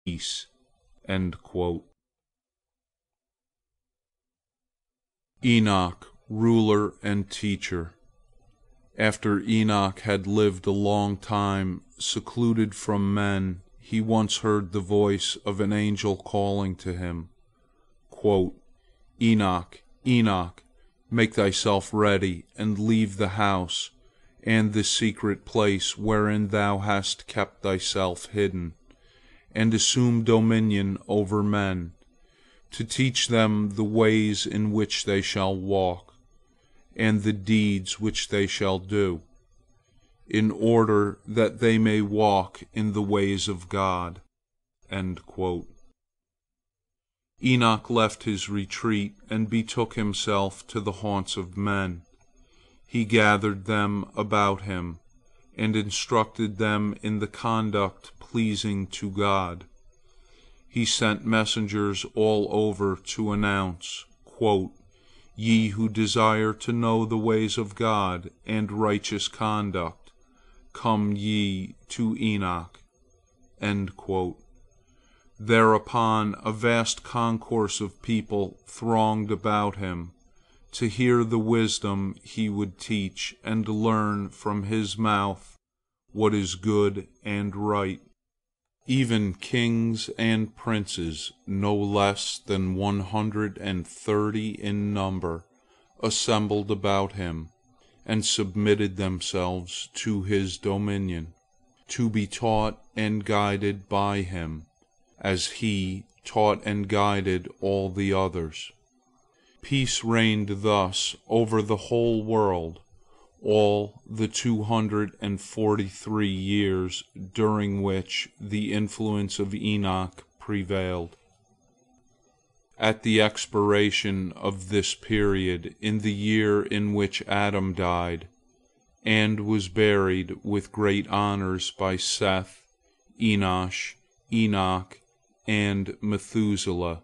peace." Enoch, ruler and teacher. After Enoch had lived a long time secluded from men, he once heard the voice of an angel calling to him, "Enoch, Enoch, make thyself ready, and leave the house, and the secret place wherein thou hast kept thyself hidden, and assume dominion over men, to teach them the ways in which they shall walk, and the deeds which they shall do, in order that they may walk in the ways of God." Enoch left his retreat and betook himself to the haunts of men. He gathered them about him, and instructed them in the conduct pleasing to God. He sent messengers all over to announce, "Ye who desire to know the ways of God and righteous conduct, come ye to Enoch." Thereupon a vast concourse of people thronged about him, to hear the wisdom he would teach and learn from his mouth what is good and right. Even kings and princes, no less than 130 in number, assembled about him, and submitted themselves to his dominion, to be taught and guided by him, as he taught and guided all the others. Peace reigned thus over the whole world all the 243 years during which the influence of Enoch prevailed. At the expiration of this period, in the year in which Adam died, and was buried with great honors by Seth, Enosh, Enoch, and Methuselah,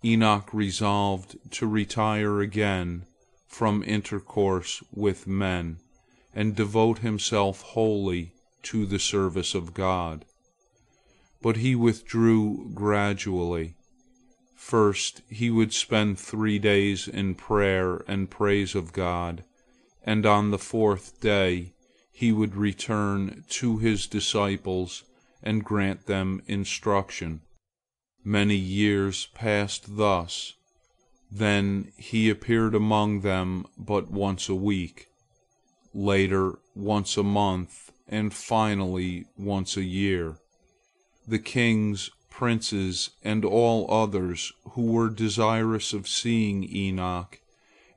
Enoch resolved to retire again from intercourse with men, and devote himself wholly to the service of God. But he withdrew gradually. First he would spend 3 days in prayer and praise of God, and on the 4th day he would return to his disciples and grant them instruction. Many years passed thus. Then he appeared among them but once a week, later once a month, and finally once a year. The kings, princes, and all others who were desirous of seeing Enoch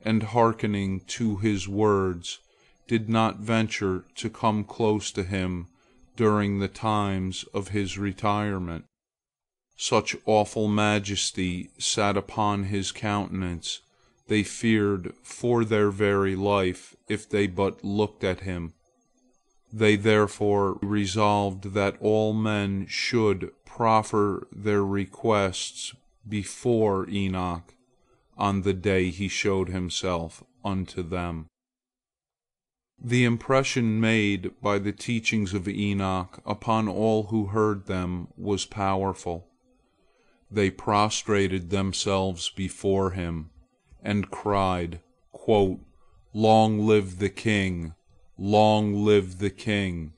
and hearkening to his words did not venture to come close to him during the times of his retirement. Such awful majesty sat upon his countenance, they feared for their very life if they but looked at him. They therefore resolved that all men should proffer their requests before Enoch on the day he showed himself unto them. The impression made by the teachings of Enoch upon all who heard them was powerful. They prostrated themselves before him, and cried, "Long live the king! Long live the king!"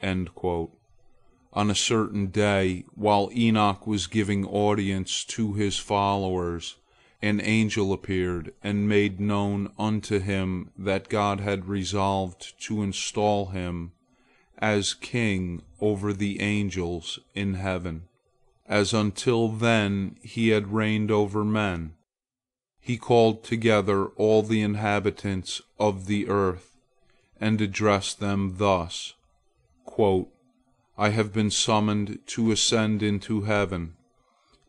On a certain day, while Enoch was giving audience to his followers, an angel appeared and made known unto him that God had resolved to install him as king over the angels in heaven, as until then he had reigned over men. He called together all the inhabitants of the earth, and addressed them thus, "I have been summoned to ascend into heaven,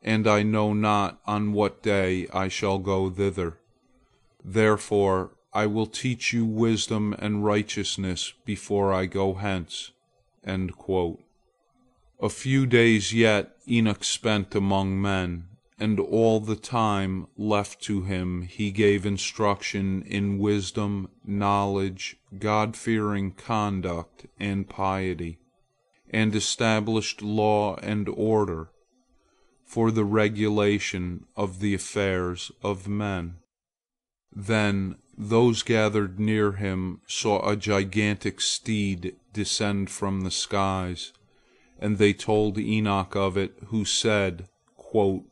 and I know not on what day I shall go thither. Therefore I will teach you wisdom and righteousness before I go hence." A few days yet Enoch spent among men, and all the time left to him he gave instruction in wisdom, knowledge, God-fearing conduct, and piety, and established law and order. for the regulation of the affairs of men. Then those gathered near him saw a gigantic steed descend from the skies, and they told Enoch of it, who said, quote,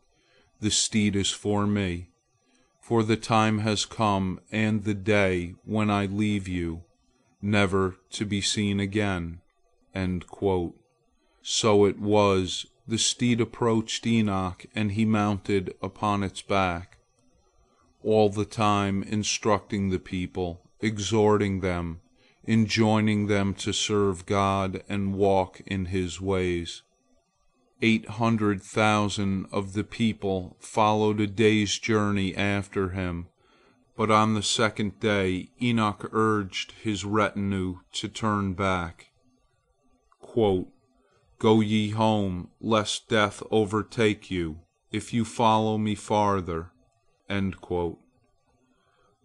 "The steed is for me, for the time has come and the day when I leave you, never to be seen again." End quote. So it was, the steed approached Enoch, and he mounted upon its back, all the time instructing the people, exhorting them, enjoining them to serve God and walk in His ways. 800,000 of the people followed a day's journey after him, but on the second day Enoch urged his retinue to turn back. Quote, "Go ye home, lest death overtake you, if you follow me farther." End quote.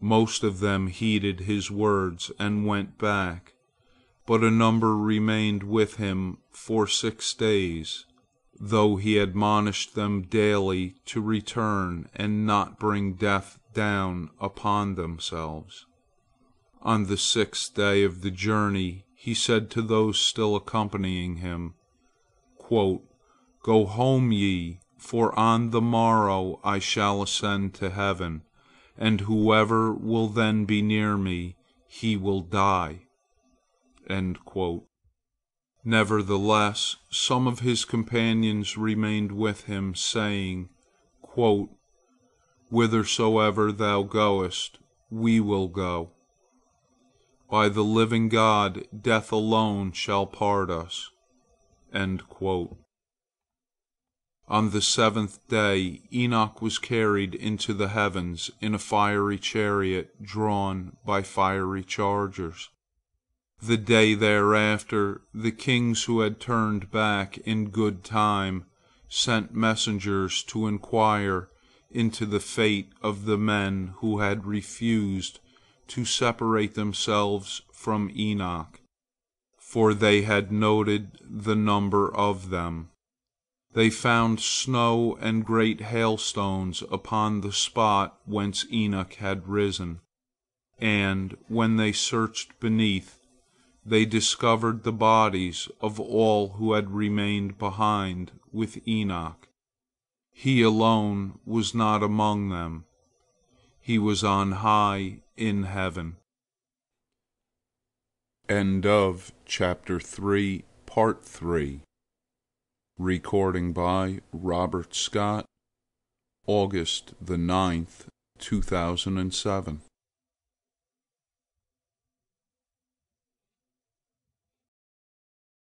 Most of them heeded his words and went back, but a number remained with him for 6 days, though he admonished them daily to return and not bring death down upon themselves. On the 6th day of the journey he said to those still accompanying him, quote, "Go home ye, for on the morrow I shall ascend to heaven, and whoever will then be near me, he will die." End quote. Nevertheless, some of his companions remained with him, saying, quote, "Whithersoever thou goest, we will go. By the living God, death alone shall part us." End quote. On the 7th day Enoch was carried into the heavens in a fiery chariot drawn by fiery chargers. The day thereafter, the kings who had turned back in good time sent messengers to inquire into the fate of the men who had refused to separate themselves from Enoch, for they had noted the number of them. They found snow and great hailstones upon the spot whence Enoch had risen, and when they searched beneath, they discovered the bodies of all who had remained behind with Enoch. He alone was not among them. He was on high in heaven. End of chapter 3, part 3. Recording by Robert Scott, August the 9th, 2007.